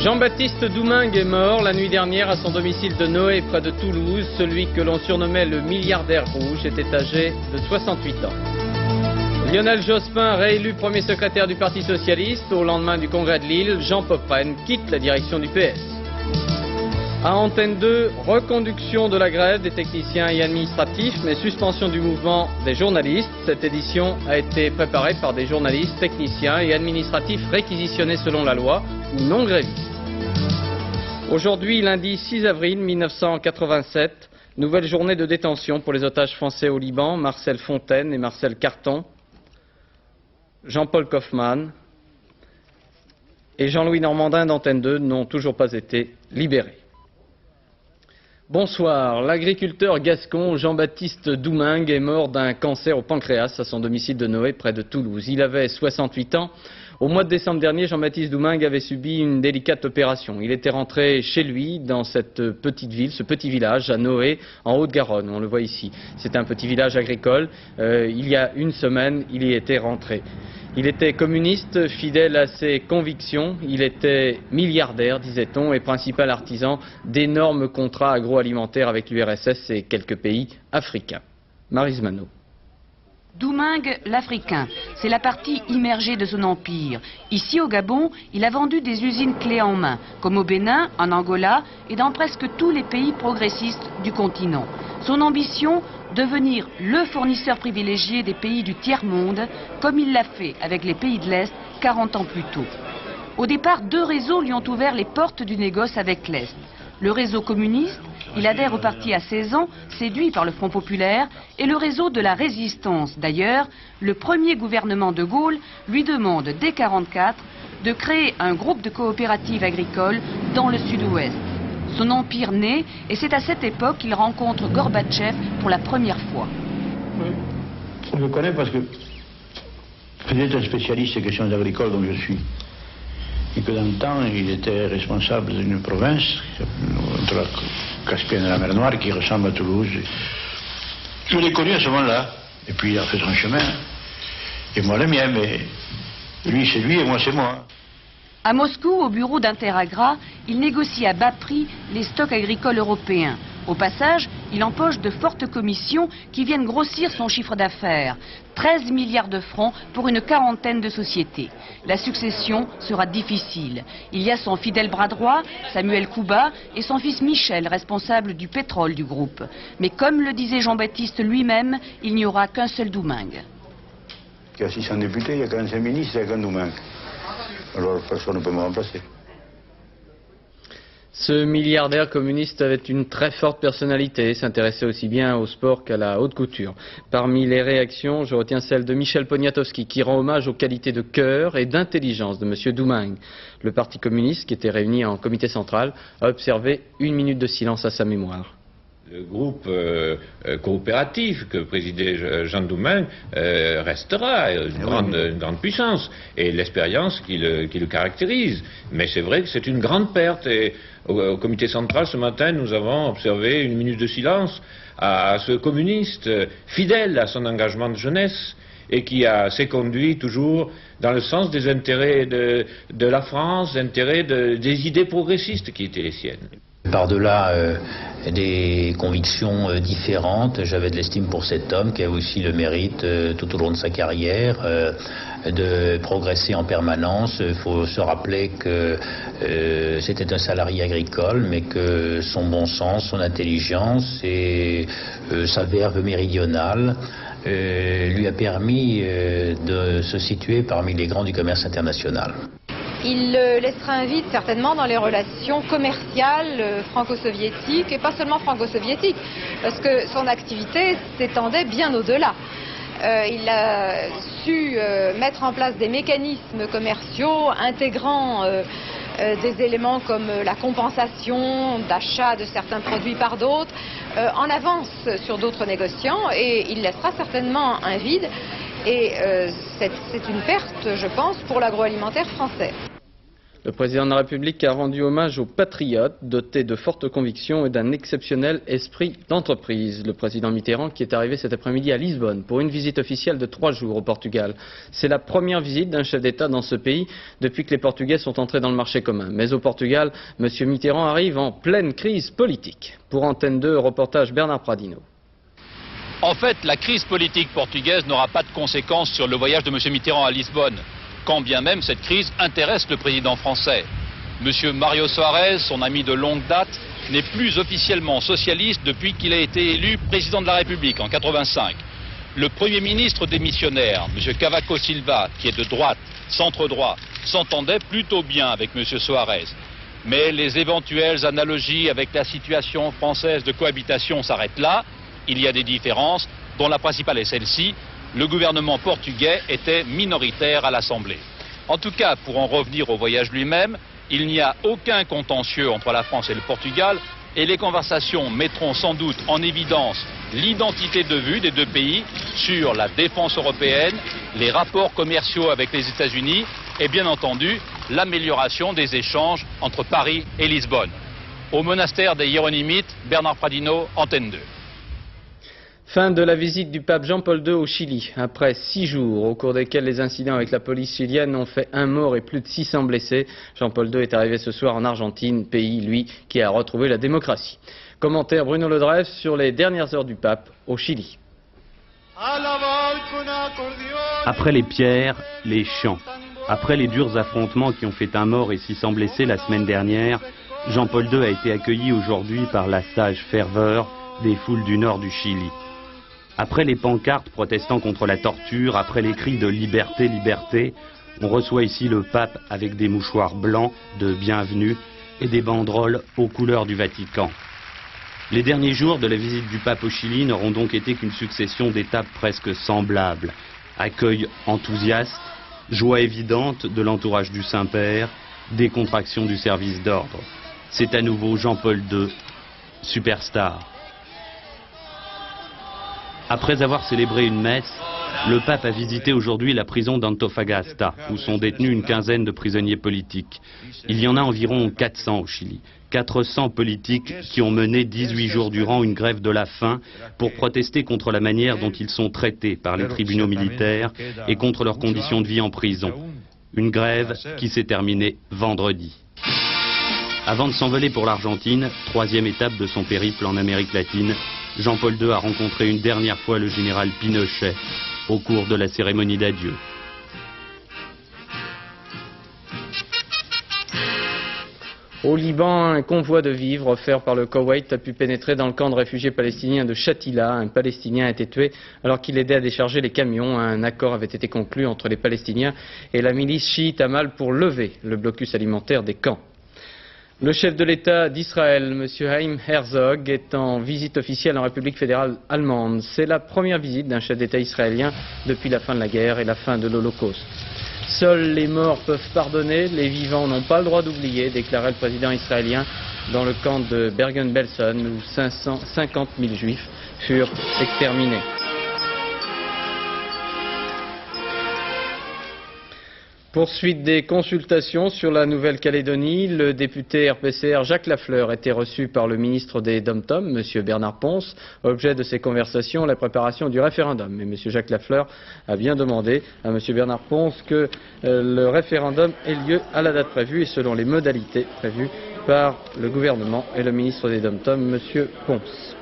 Jean-Baptiste Doumingue est mort la nuit dernière à son domicile de Noé, près de Toulouse. Celui que l'on surnommait le milliardaire rouge était âgé de 68 ans. Lionel Jospin, réélu premier secrétaire du Parti socialiste au lendemain du congrès de Lille, Jean Popren quitte la direction du PS. À Antenne 2, reconduction de la grève des techniciens et administratifs, mais suspension du mouvement des journalistes. Cette édition a été préparée par des journalistes, techniciens et administratifs réquisitionnés selon la loi ou non grévistes. Aujourd'hui, lundi 6 avril 1987, nouvelle journée de détention pour les otages français au Liban, Marcel Fontaine et Marcel Carton, Jean-Paul Kaufmann et Jean-Louis Normandin d'Antenne 2 n'ont toujours pas été libérés. Bonsoir. L'agriculteur gascon Jean-Baptiste Doumingue est mort d'un cancer au pancréas à son domicile de Noé, près de Toulouse. Il avait 68 ans. Au mois de décembre dernier, Jean-Baptiste Doumingue avait subi une délicate opération. Il était rentré chez lui, dans cette petite ville, ce petit village à Noé, en Haute-Garonne. On le voit ici. C'est un petit village agricole. Il y a une semaine, il y était rentré. Il était communiste, fidèle à ses convictions. Il était milliardaire, disait-on, et principal artisan d'énormes contrats agroalimentaires avec l'URSS et quelques pays africains. Maryse Manot. Doumingue, l'Africain, c'est la partie immergée de son empire. Ici au Gabon, il a vendu des usines clés en main, comme au Bénin, en Angola et dans presque tous les pays progressistes du continent. Son ambition, devenir le fournisseur privilégié des pays du tiers-monde, comme il l'a fait avec les pays de l'Est 40 ans plus tôt. Au départ, deux réseaux lui ont ouvert les portes du négoce avec l'Est. Le réseau communiste, il adhère au parti à 16 ans, séduit par le Front populaire, et le réseau de la résistance. D'ailleurs, le premier gouvernement de Gaulle lui demande dès 1944 de créer un groupe de coopératives agricoles dans le sud-ouest. Son empire naît, et c'est à cette époque qu'il rencontre Gorbatchev pour la première fois. Oui, je le connais parce que vous êtes un spécialiste des questions agricoles, dont je suis. Et que dans le temps, il était responsable d'une province, entre la Caspienne et la mer Noire, qui ressemble à Toulouse. Je l'ai connu à ce moment-là. Et puis il a fait son chemin. Et moi le mien, mais lui c'est lui et moi c'est moi. À Moscou, au bureau d'Interagra, il négocie à bas prix les stocks agricoles européens. Au passage, il empoche de fortes commissions qui viennent grossir son chiffre d'affaires. 13 milliards de francs pour une quarantaine de sociétés. La succession sera difficile. Il y a son fidèle bras droit, Samuel Kouba, et son fils Michel, responsable du pétrole du groupe. Mais comme le disait Jean-Baptiste lui-même, il n'y aura qu'un seul Doumingue. Il y a 600 députés, il y a 45 ministres, il y a qu'un Doumingue. Alors personne ne peut me remplacer. Ce milliardaire communiste avait une très forte personnalité, s'intéressait aussi bien au sport qu'à la haute couture. Parmi les réactions, je retiens celle de Michel Poniatowski, qui rend hommage aux qualités de cœur et d'intelligence de M. Doumingue. Le Parti communiste, qui était réuni en comité central, a observé 1 minute de silence à sa mémoire. Le groupe coopératif que présidait Jean Doumingue restera une grande puissance, et l'expérience qui le caractérise. Mais c'est vrai que c'est une grande perte. Et au comité central, ce matin, nous avons observé 1 minute de silence à ce communiste fidèle à son engagement de jeunesse et qui s'est conduit toujours dans le sens des intérêts de la France, des intérêts des idées progressistes qui étaient les siennes. Par-delà des convictions différentes, j'avais de l'estime pour cet homme qui a aussi le mérite tout au long de sa carrière de progresser en permanence. Il faut se rappeler que c'était un salarié agricole, mais que son bon sens, son intelligence et sa verve méridionale lui a permis de se situer parmi les grands du commerce international. Il laissera un vide certainement dans les relations commerciales franco-soviétiques, et pas seulement franco-soviétiques, parce que son activité s'étendait bien au-delà. Il a su mettre en place des mécanismes commerciaux intégrant des éléments comme la compensation d'achat de certains produits par d'autres, en avance sur d'autres négociants, et il laissera certainement un vide, et c'est une perte, je pense, pour l'agroalimentaire français. Le président de la République a rendu hommage aux patriotes dotés de fortes convictions et d'un exceptionnel esprit d'entreprise. Le président Mitterrand qui est arrivé cet après-midi à Lisbonne pour une visite officielle de 3 jours au Portugal. C'est la première visite d'un chef d'État dans ce pays depuis que les Portugais sont entrés dans le marché commun. Mais au Portugal, M. Mitterrand arrive en pleine crise politique. Pour Antenne 2, reportage Bernard Pradino. En fait, la crise politique portugaise n'aura pas de conséquences sur le voyage de M. Mitterrand à Lisbonne, quand bien même cette crise intéresse le président français. M. Mário Soares, son ami de longue date, n'est plus officiellement socialiste depuis qu'il a été élu président de la République en 1985. Le Premier ministre démissionnaire, M. Cavaco Silva, qui est de droite, centre-droit, s'entendait plutôt bien avec M. Soares. Mais les éventuelles analogies avec la situation française de cohabitation s'arrêtent là. Il y a des différences, dont la principale est celle-ci. Le gouvernement portugais était minoritaire à l'Assemblée. En tout cas, pour en revenir au voyage lui-même, il n'y a aucun contentieux entre la France et le Portugal et les conversations mettront sans doute en évidence l'identité de vue des deux pays sur la défense européenne, les rapports commerciaux avec les États-Unis et bien entendu l'amélioration des échanges entre Paris et Lisbonne. Au monastère des Hiéronymites, Bernard Pradino, Antenne 2. Fin de la visite du pape Jean-Paul II au Chili, après 6 jours au cours desquels les incidents avec la police chilienne ont fait 1 mort et plus de 600 blessés. Jean-Paul II est arrivé ce soir en Argentine, pays, lui, qui a retrouvé la démocratie. Commentaire Bruno Ledrev sur les dernières heures du pape au Chili. Après les pierres, les chants. Après les durs affrontements qui ont fait 1 mort et 600 blessés la semaine dernière, Jean-Paul II a été accueilli aujourd'hui par la sage ferveur des foules du nord du Chili. Après les pancartes protestant contre la torture, après les cris de liberté, liberté, on reçoit ici le pape avec des mouchoirs blancs de bienvenue et des banderoles aux couleurs du Vatican. Les derniers jours de la visite du pape au Chili n'auront donc été qu'une succession d'étapes presque semblables. Accueil enthousiaste, joie évidente de l'entourage du Saint-Père, décontraction du service d'ordre. C'est à nouveau Jean-Paul II, superstar. Après avoir célébré une messe, le pape a visité aujourd'hui la prison d'Antofagasta, où sont détenus une quinzaine de prisonniers politiques. Il y en a environ 400 au Chili. 400 politiques qui ont mené 18 jours durant une grève de la faim pour protester contre la manière dont ils sont traités par les tribunaux militaires et contre leurs conditions de vie en prison. Une grève qui s'est terminée vendredi. Avant de s'envoler pour l'Argentine, 3e étape de son périple en Amérique latine, Jean-Paul II a rencontré une dernière fois le général Pinochet au cours de la cérémonie d'adieu. Au Liban, un convoi de vivres offert par le Koweït a pu pénétrer dans le camp de réfugiés palestiniens de Shatila. Un Palestinien a été tué alors qu'il aidait à décharger les camions. Un accord avait été conclu entre les Palestiniens et la milice chiite Hamal pour lever le blocus alimentaire des camps. Le chef de l'État d'Israël, M. Haim Herzog, est en visite officielle en République fédérale allemande. C'est la première visite d'un chef d'État israélien depuis la fin de la guerre et la fin de l'Holocauste. Seuls les morts peuvent pardonner, les vivants n'ont pas le droit d'oublier, déclarait le président israélien dans le camp de Bergen-Belsen où 550 000 juifs furent exterminés. Poursuite des consultations sur la Nouvelle-Calédonie. Le député RPCR Jacques Lafleur était reçu par le ministre des Dom-Tom, M. Bernard Ponce. Objet de ces conversations, la préparation du référendum. Et M. Jacques Lafleur a bien demandé à M. Bernard Ponce que le référendum ait lieu à la date prévue et selon les modalités prévues par le gouvernement et le ministre des Dom-Tom, M. Ponce.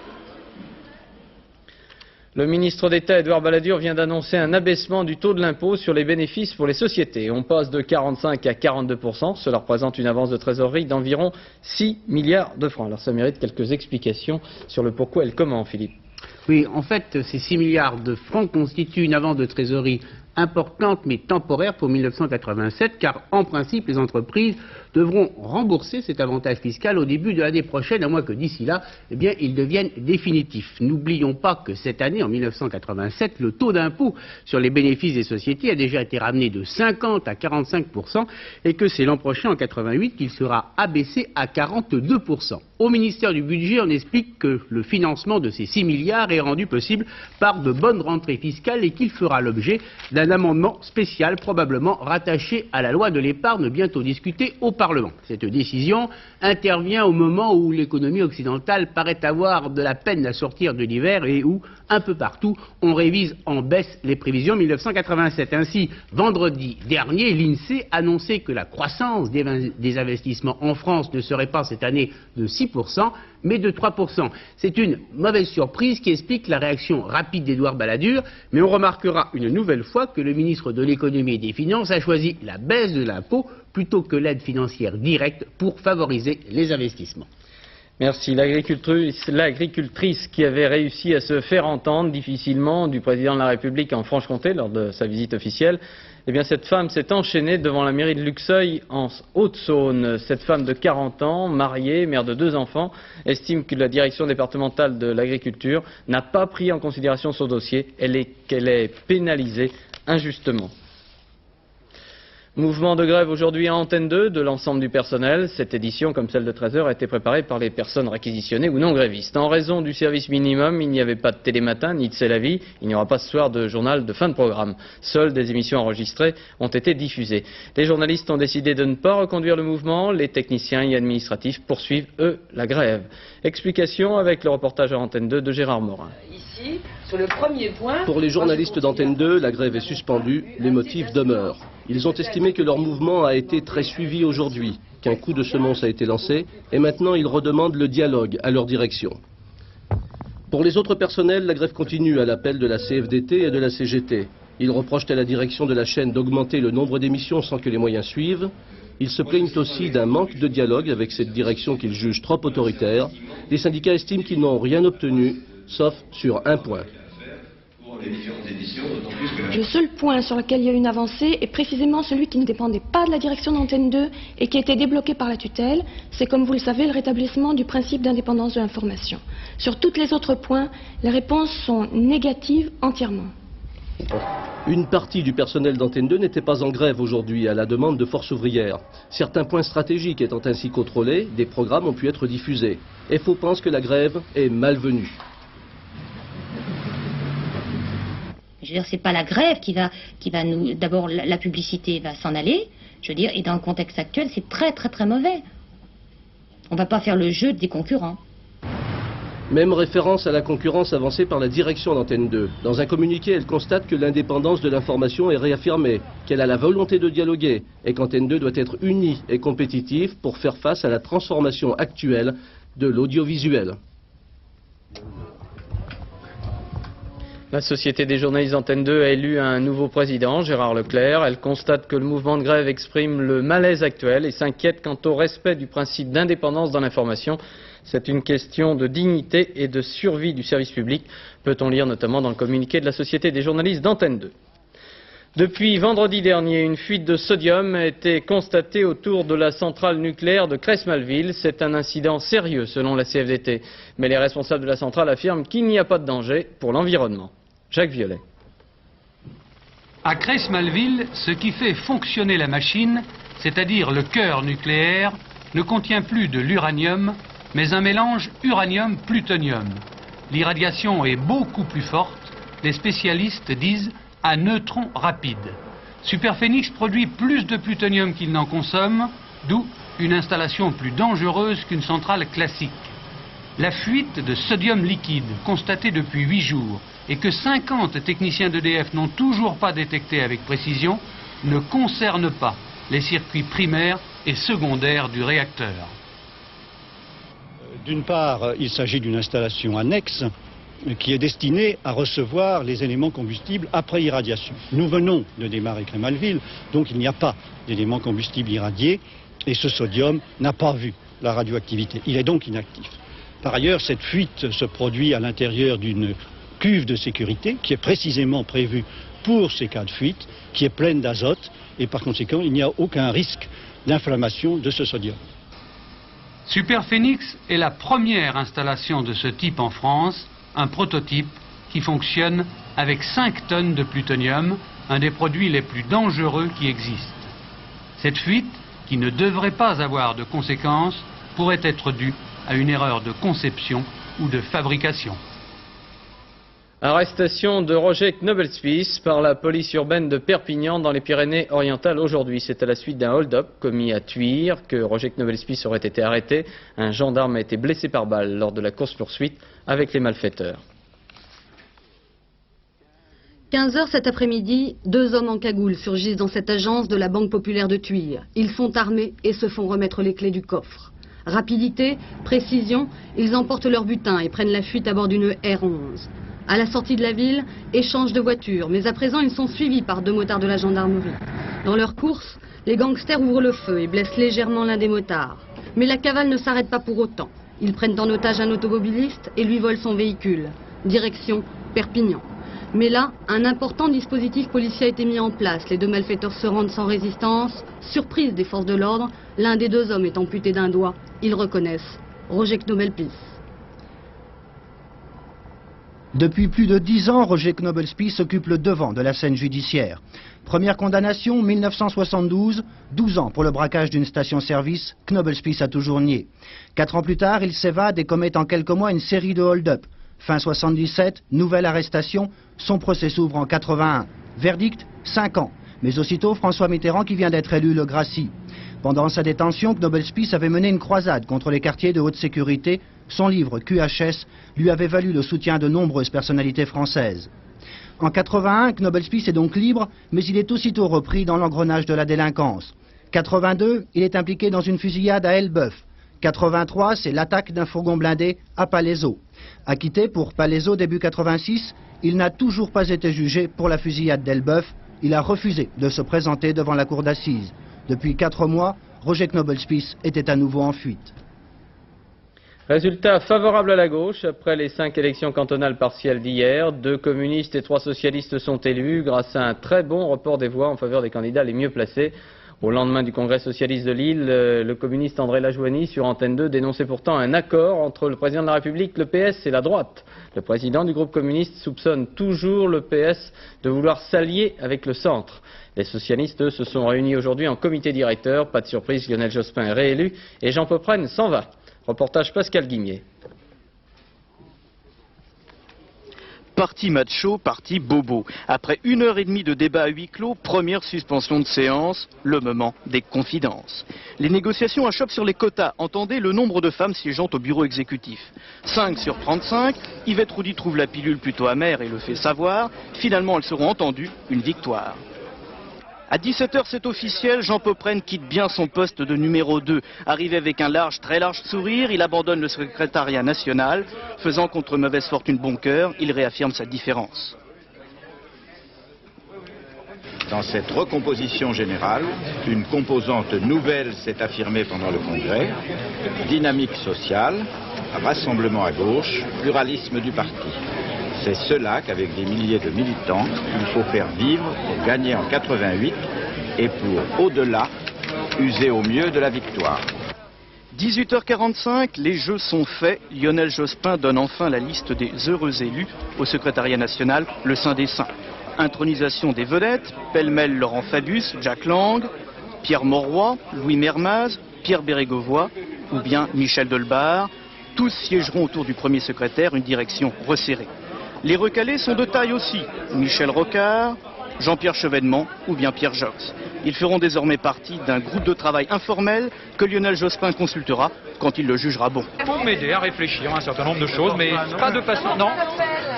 Le ministre d'État Édouard Balladur vient d'annoncer un abaissement du taux de l'impôt sur les bénéfices pour les sociétés. On passe de 45 à 42%. Cela représente une avance de trésorerie d'environ 6 milliards de francs. Alors ça mérite quelques explications sur le pourquoi et le comment, Philippe. Oui, en fait, ces 6 milliards de francs constituent une avance de trésorerie importante mais temporaire pour 1987, car en principe, les entreprises devront rembourser cet avantage fiscal au début de l'année prochaine, à moins que d'ici là, eh bien, il devienne définitif. N'oublions pas que cette année, en 1987, le taux d'impôt sur les bénéfices des sociétés a déjà été ramené de 50 à 45% et que c'est l'an prochain, en 88, qu'il sera abaissé à 42%. Au ministère du Budget, on explique que le financement de ces 6 milliards est rendu possible par de bonnes rentrées fiscales et qu'il fera l'objet d'un amendement spécial probablement rattaché à la loi de l'épargne bientôt discutée au Parlement. Cette décision intervient au moment où l'économie occidentale paraît avoir de la peine à sortir de l'hiver et où, un peu partout, on révise en baisse les prévisions 1987. Ainsi, vendredi dernier, l'INSEE annonçait que la croissance des investissements en France ne serait pas cette année de 6%, mais de 3%. C'est une mauvaise surprise qui explique la réaction rapide d'Édouard Balladur, mais on remarquera une nouvelle fois que le ministre de l'économie et des finances a choisi la baisse de l'impôt plutôt que l'aide financière directe pour favoriser les investissements. Merci. L'agricultrice qui avait réussi à se faire entendre difficilement du président de la République en Franche-Comté lors de sa visite officielle, eh bien cette femme s'est enchaînée devant la mairie de Luxeuil en Haute-Saône. Cette femme de 40 ans, mariée, mère de 2 enfants, estime que la direction départementale de l'agriculture n'a pas pris en considération son dossier, qu'elle est pénalisée injustement. Mouvement de grève aujourd'hui à Antenne 2 de l'ensemble du personnel. Cette édition, comme celle de 13h, a été préparée par les personnes réquisitionnées ou non grévistes. En raison du service minimum, il n'y avait pas de télématin ni de C'est la vie. Il n'y aura pas ce soir de journal de fin de programme. Seules des émissions enregistrées ont été diffusées. Les journalistes ont décidé de ne pas reconduire le mouvement. Les techniciens et administratifs poursuivent, eux, la grève. Explication avec le reportage à Antenne 2 de Gérard Morin. Ici, sur le premier point... Pour les journalistes d'Antenne 2, la grève est suspendue, les motifs demeurent. Ils ont estimé que leur mouvement a été très suivi aujourd'hui, qu'un coup de semonce a été lancé, et maintenant ils redemandent le dialogue à leur direction. Pour les autres personnels, la grève continue à l'appel de la CFDT et de la CGT. Ils reprochent à la direction de la chaîne d'augmenter le nombre d'émissions sans que les moyens suivent. Ils se plaignent aussi d'un manque de dialogue avec cette direction qu'ils jugent trop autoritaire. Les syndicats estiment qu'ils n'ont rien obtenu, sauf sur un point. Le seul point sur lequel il y a eu une avancée est précisément celui qui ne dépendait pas de la direction d'Antenne 2 et qui a été débloqué par la tutelle. C'est, comme vous le savez, le rétablissement du principe d'indépendance de l'information. Sur tous les autres points, les réponses sont négatives entièrement. Une partie du personnel d'Antenne 2 n'était pas en grève aujourd'hui à la demande de Force ouvrière. Certains points stratégiques étant ainsi contrôlés, des programmes ont pu être diffusés. FO pense que la grève est malvenue. Je veux dire, c'est pas la grève qui va nous... D'abord, la publicité va s'en aller, je veux dire, et dans le contexte actuel, c'est très très très mauvais. On va pas faire le jeu des concurrents. Même référence à la concurrence avancée par la direction d'Antenne 2. Dans un communiqué, elle constate que l'indépendance de l'information est réaffirmée, qu'elle a la volonté de dialoguer, et qu'Antenne 2 doit être unie et compétitive pour faire face à la transformation actuelle de l'audiovisuel. La Société des journalistes d'Antenne 2 a élu un nouveau président, Gérard Leclerc. Elle constate que le mouvement de grève exprime le malaise actuel et s'inquiète quant au respect du principe d'indépendance dans l'information. C'est une question de dignité et de survie du service public, peut-on lire notamment dans le communiqué de la Société des journalistes d'Antenne 2. Depuis vendredi dernier, une fuite de sodium a été constatée autour de la centrale nucléaire de Cresmes-Malville. C'est un incident sérieux selon la CFDT. Mais les responsables de la centrale affirment qu'il n'y a pas de danger pour l'environnement. Jacques Violet. À Cresmes-Malville, ce qui fait fonctionner la machine, c'est-à-dire le cœur nucléaire, ne contient plus de l'uranium, mais un mélange uranium-plutonium. L'irradiation est beaucoup plus forte, les spécialistes disent à neutrons rapides. Superphénix produit plus de plutonium qu'il n'en consomme, d'où une installation plus dangereuse qu'une centrale classique. La fuite de sodium liquide, constatée depuis 8 jours, et que 50 techniciens d'EDF n'ont toujours pas détecté avec précision, ne concerne pas les circuits primaires et secondaires du réacteur. D'une part, il s'agit d'une installation annexe qui est destinée à recevoir les éléments combustibles après irradiation. Nous venons de démarrer Cresmes-Malville, donc il n'y a pas d'éléments combustibles irradiés et ce sodium n'a pas vu la radioactivité. Il est donc inactif. Par ailleurs, cette fuite se produit à l'intérieur d'une cuve de sécurité qui est précisément prévue pour ces cas de fuite, qui est pleine d'azote et par conséquent il n'y a aucun risque d'inflammation de ce sodium. Superphénix est la première installation de ce type en France, un prototype qui fonctionne avec 5 tonnes de plutonium, un des produits les plus dangereux qui existent. Cette fuite, qui ne devrait pas avoir de conséquences, pourrait être due à une erreur de conception ou de fabrication. Arrestation de Roger Knobelspiess par la police urbaine de Perpignan dans les Pyrénées-Orientales aujourd'hui. C'est à la suite d'un hold-up commis à Thuir que Roger Knobelspiess aurait été arrêté. Un gendarme a été blessé par balle lors de la course-poursuite avec les malfaiteurs. 15h cet après-midi, 2 hommes en cagoule surgissent dans cette agence de la Banque Populaire de Thuir. Ils sont armés et se font remettre les clés du coffre. Rapidité, précision, ils emportent leur butin et prennent la fuite à bord d'une R11. À la sortie de la ville, échange de voitures, mais à présent ils sont suivis par 2 motards de la gendarmerie. Dans leur course, les gangsters ouvrent le feu et blessent légèrement l'un des motards. Mais la cavale ne s'arrête pas pour autant. Ils prennent en otage un automobiliste et lui volent son véhicule. Direction Perpignan. Mais là, un important dispositif policier a été mis en place. Les 2 malfaiteurs se rendent sans résistance. Surprise des forces de l'ordre, l'un des 2 hommes est amputé d'un doigt. Ils reconnaissent Roger Knobelspiess. Depuis plus de 10 ans, Roger Knobelspiess occupe le devant de la scène judiciaire. Première condamnation, 1972, 12 ans pour le braquage d'une station-service, Knobelspiess a toujours nié. 4 ans plus tard, il s'évade et commet en quelques mois une série de hold-up. Fin 77, nouvelle arrestation, son procès s'ouvre en 81. Verdict, 5 ans. Mais aussitôt, François Mitterrand qui vient d'être élu le gracie. Pendant sa détention, Knobelspiess avait mené une croisade contre les quartiers de haute sécurité. Son livre QHS lui avait valu le soutien de nombreuses personnalités françaises. En 81, Knobelspiess est donc libre, mais il est aussitôt repris dans l'engrenage de la délinquance. 82, il est impliqué dans une fusillade à Elbeuf. 83, c'est l'attaque d'un fourgon blindé à Palaiseau. Acquitté pour Palaiseau début 86, il n'a toujours pas été jugé pour la fusillade d'Elbeuf. Il a refusé de se présenter devant la cour d'assises. Depuis 4 mois, Roger Knobelspiess était à nouveau en fuite. Résultat favorable à la gauche après les 5 élections cantonales partielles d'hier. 2 communistes et 3 socialistes sont élus grâce à un très bon report des voix en faveur des candidats les mieux placés. Au lendemain du congrès socialiste de Lille, le communiste André Lajoigny sur Antenne 2 dénonçait pourtant un accord entre le président de la République, le PS et la droite. Le président du groupe communiste soupçonne toujours le PS de vouloir s'allier avec le centre. Les socialistes, eux, se sont réunis aujourd'hui en comité directeur. Pas de surprise, Lionel Jospin est réélu et Jean Popren s'en va. Reportage Pascal Guimier. Parti macho, parti bobo. Après 1h30 de débat à huis clos, première suspension de séance, le moment des confidences. Les négociations achoppent sur les quotas. Entendez le nombre de femmes siégeant au bureau exécutif. 5 sur 35, Yvette Roudy trouve la pilule plutôt amère et le fait savoir. Finalement, elles seront entendues, une victoire. À 17h, c'est officiel, Jean Popren quitte bien son poste de numéro 2. Arrivé avec un très large sourire, il abandonne le secrétariat national. Faisant contre mauvaise fortune bon cœur, il réaffirme sa différence. Dans cette recomposition générale, une composante nouvelle s'est affirmée pendant le Congrès. Dynamique sociale, rassemblement à gauche, pluralisme du parti. C'est cela qu'avec des milliers de militants, il faut faire vivre pour gagner en 88 et pour, au-delà, user au mieux de la victoire. 18h45, les jeux sont faits. Lionel Jospin donne enfin la liste des heureux élus au secrétariat national, le Saint des Saints. Intronisation des vedettes, pêle-mêle Laurent Fabius, Jacques Lang, Pierre Mauroy, Louis Mermaz, Pierre Bérégovoy ou bien Michel Delbar. Tous siégeront autour du premier secrétaire, une direction resserrée. Les recalés sont de taille aussi, Michel Rocard, Jean-Pierre Chevènement ou bien Pierre Jox. Ils feront désormais partie d'un groupe de travail informel que Lionel Jospin consultera quand il le jugera bon. Pour m'aider à réfléchir à un certain nombre de choses, mais pas de façon... Non,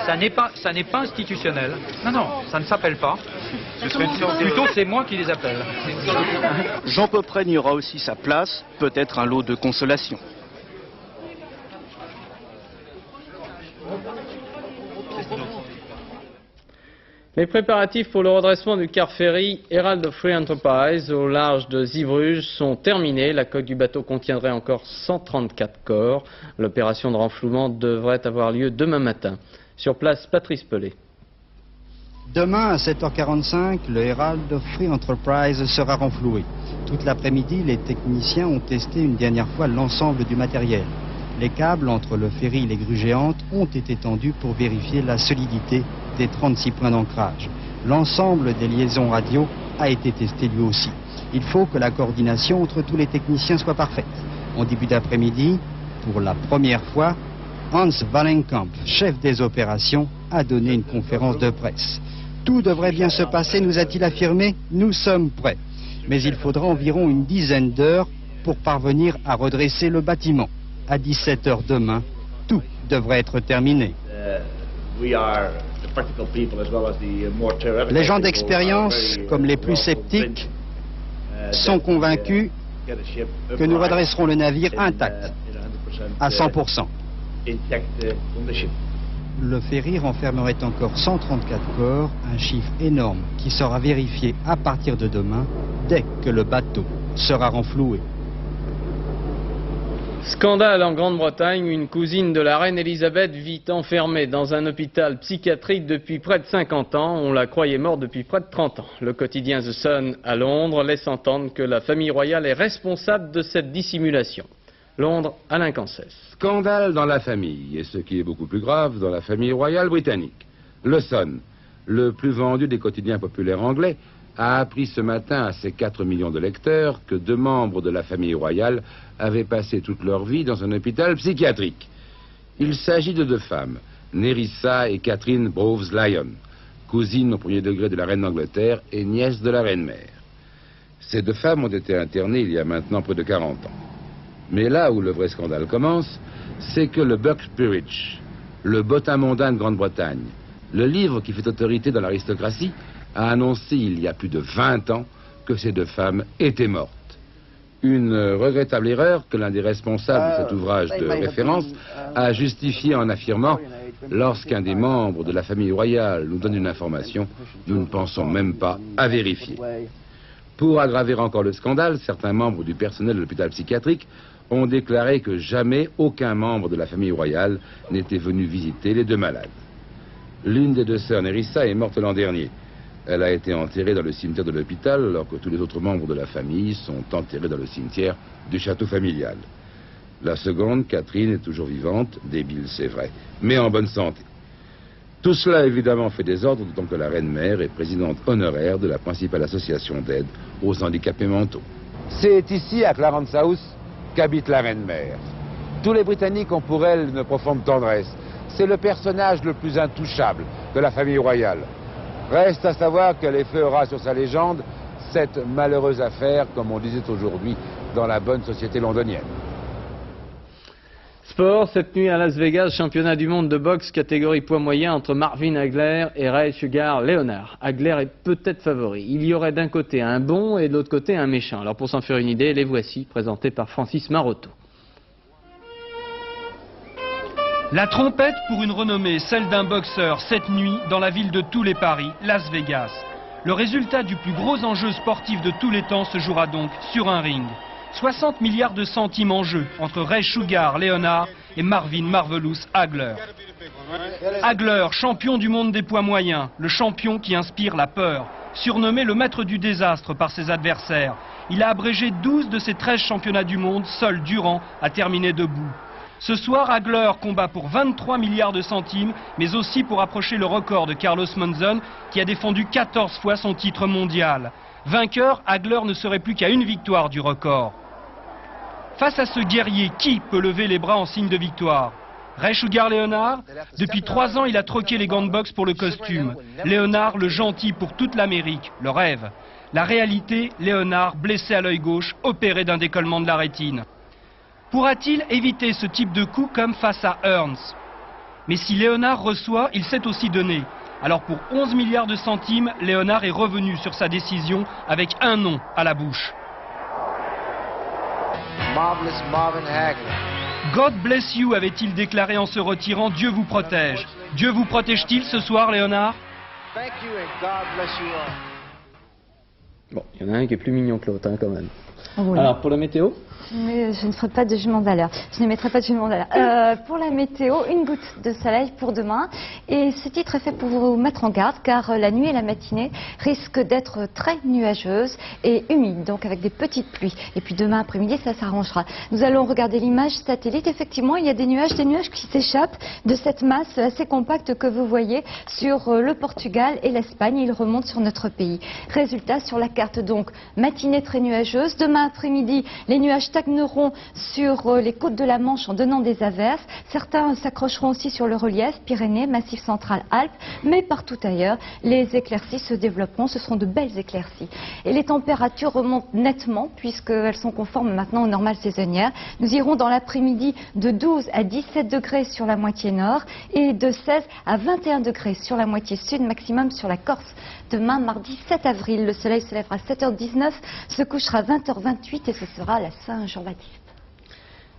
ça n'est pas institutionnel. Non, ça ne s'appelle pas. Plutôt, c'est moi qui les appelle. Jean Popren y aura aussi sa place, peut-être un lot de consolation. Les préparatifs pour le redressement du car-ferry Herald of Free Enterprise au large de Zeebruges sont terminés. La coque du bateau contiendrait encore 134 corps. L'opération de renflouement devrait avoir lieu demain matin. Sur place, Patrice Pellet. Demain à 7h45, le Herald of Free Enterprise sera renfloué. Toute l'après-midi, les techniciens ont testé une dernière fois l'ensemble du matériel. Les câbles entre le ferry et les grues géantes ont été tendus pour vérifier la solidité des 36 points d'ancrage. L'ensemble des liaisons radio a été testé lui aussi. Il faut que la coordination entre tous les techniciens soit parfaite. En début d'après-midi, pour la première fois, Hans Wallenkamp, chef des opérations, a donné une conférence de presse. Tout devrait bien se passer, nous a-t-il affirmé. Nous sommes prêts. Mais il faudra environ une dizaine d'heures pour parvenir à redresser le bâtiment. À 17 h demain, tout devrait être terminé. Les gens d'expérience, comme les plus sceptiques, sont convaincus que nous redresserons le navire intact, à 100%. Le ferry renfermerait encore 134 corps, un chiffre énorme qui sera vérifié à partir de demain, dès que le bateau sera renfloué. Scandale en Grande-Bretagne, une cousine de la reine Elisabeth vit enfermée dans un hôpital psychiatrique depuis près de 50 ans. On la croyait morte depuis près de 30 ans. Le quotidien The Sun à Londres laisse entendre que la famille royale est responsable de cette dissimulation. Londres, Alain Cancès. Scandale dans la famille, et ce qui est beaucoup plus grave, dans la famille royale britannique. Le Sun, le plus vendu des quotidiens populaires anglais, a appris ce matin à ses 4 millions de lecteurs que 2 membres de la famille royale avaient passé toute leur vie dans un hôpital psychiatrique. Il s'agit de 2 femmes, Nerissa et Catherine Bowes-Lyon, cousines au premier degré de la reine d'Angleterre et nièces de la reine-mère. Ces 2 femmes ont été internées il y a maintenant près de 40 ans. Mais là où le vrai scandale commence, c'est que le Buck Peerage, le bottin mondain de Grande-Bretagne, le livre qui fait autorité dans l'aristocratie, a annoncé il y a plus de 20 ans que ces 2 femmes étaient mortes. Une regrettable erreur que l'un des responsables de cet ouvrage de référence a justifié en affirmant « Lorsqu'un des membres de la famille royale nous donne une information, nous ne pensons même pas à vérifier ». Pour aggraver encore le scandale, certains membres du personnel de l'hôpital psychiatrique ont déclaré que jamais aucun membre de la famille royale n'était venu visiter les 2 malades. L'une des 2 sœurs, Nerissa, est morte l'an dernier. Elle a été enterrée dans le cimetière de l'hôpital, alors que tous les autres membres de la famille sont enterrés dans le cimetière du château familial. La seconde, Catherine, est toujours vivante, débile c'est vrai, mais en bonne santé. Tout cela évidemment fait désordre, d'autant que la reine-mère est présidente honoraire de la principale association d'aide aux handicapés mentaux. C'est ici, à Clarence House, qu'habite la reine-mère. Tous les Britanniques ont pour elle une profonde tendresse. C'est le personnage le plus intouchable de la famille royale. Reste à savoir quel effet aura sur sa légende cette malheureuse affaire, comme on disait aujourd'hui dans la bonne société londonienne. Sport, cette nuit à Las Vegas, championnat du monde de boxe catégorie poids moyen entre Marvin Hagler et Ray Sugar Leonard. Hagler est peut-être favori. Il y aurait d'un côté un bon et de l'autre côté un méchant. Alors pour s'en faire une idée, les voici, présentés par Francis Marotto. La trompette pour une renommée, celle d'un boxeur, cette nuit, dans la ville de tous les paris, Las Vegas. Le résultat du plus gros enjeu sportif de tous les temps se jouera donc sur un ring. 60 milliards de centimes en jeu entre Ray Sugar Leonard et Marvin Marvelous Hagler. Hagler, champion du monde des poids moyens, le champion qui inspire la peur. Surnommé le maître du désastre par ses adversaires, il a abrégé 12 de ses 13 championnats du monde, seul Durant a terminé debout. Ce soir, Hagler combat pour 23 milliards de centimes, mais aussi pour approcher le record de Carlos Monzon, qui a défendu 14 fois son titre mondial. Vainqueur, Hagler ne serait plus qu'à une victoire du record. Face à ce guerrier, qui peut lever les bras en signe de victoire? Ray Sugar Leonard, depuis 3 ans, il a troqué les gants de boxe pour le costume. Leonard, le gentil pour toute l'Amérique, le rêve. La réalité, Leonard, blessé à l'œil gauche, opéré d'un décollement de la rétine. Pourra-t-il éviter ce type de coup comme face à Hearns? Mais si Leonard reçoit, il sait aussi donner. Alors pour 11 milliards de centimes, Leonard est revenu sur sa décision avec un nom à la bouche. Marvelous Marvin Hagler. God bless you, avait-il déclaré en se retirant. Dieu vous protège. Dieu vous protège-t-il ce soir, Leonard? Thank you and God bless you all. Bon, il y en a un qui est plus mignon que l'autre, hein, quand même. Oui. Alors, pour la météo? Mais je ne ferai pas de jugement de valeur. Je ne mettrai pas de jugement de valeur. Pour la météo, une goutte de soleil pour demain. Et ce titre est fait pour vous mettre en garde, car la nuit et la matinée risquent d'être très nuageuses et humides, donc avec des petites pluies. Et puis demain après-midi, ça s'arrangera. Nous allons regarder l'image satellite. Effectivement, il y a des nuages qui s'échappent de cette masse assez compacte que vous voyez sur le Portugal et l'Espagne. Ils remontent sur notre pays. Résultat, sur la carte, donc, matinée très nuageuse. Demain, Demain après-midi, les nuages stagneront sur les côtes de la Manche en donnant des averses. Certains s'accrocheront aussi sur le relief, Pyrénées, Massif central, Alpes, mais partout ailleurs, les éclaircies se développeront. Ce seront de belles éclaircies. Et les températures remontent nettement puisqu'elles sont conformes maintenant aux normales saisonnières. Nous irons dans l'après-midi de 12 à 17 degrés sur la moitié nord et de 16 à 21 degrés sur la moitié sud, maximum sur la Corse. Demain, mardi 7 avril, le soleil se lèvera à 7h19, se couchera à 20h28 et ce sera la Saint-Jean-Baptiste.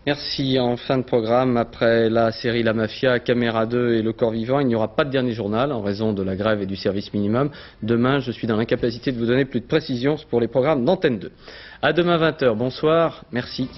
Merci. En fin de programme, après la série La Mafia, Caméra 2 et Le Corps Vivant, il n'y aura pas de dernier journal en raison de la grève et du service minimum. Demain, je suis dans l'incapacité de vous donner plus de précisions pour les programmes d'Antenne 2. À demain 20h. Bonsoir. Merci.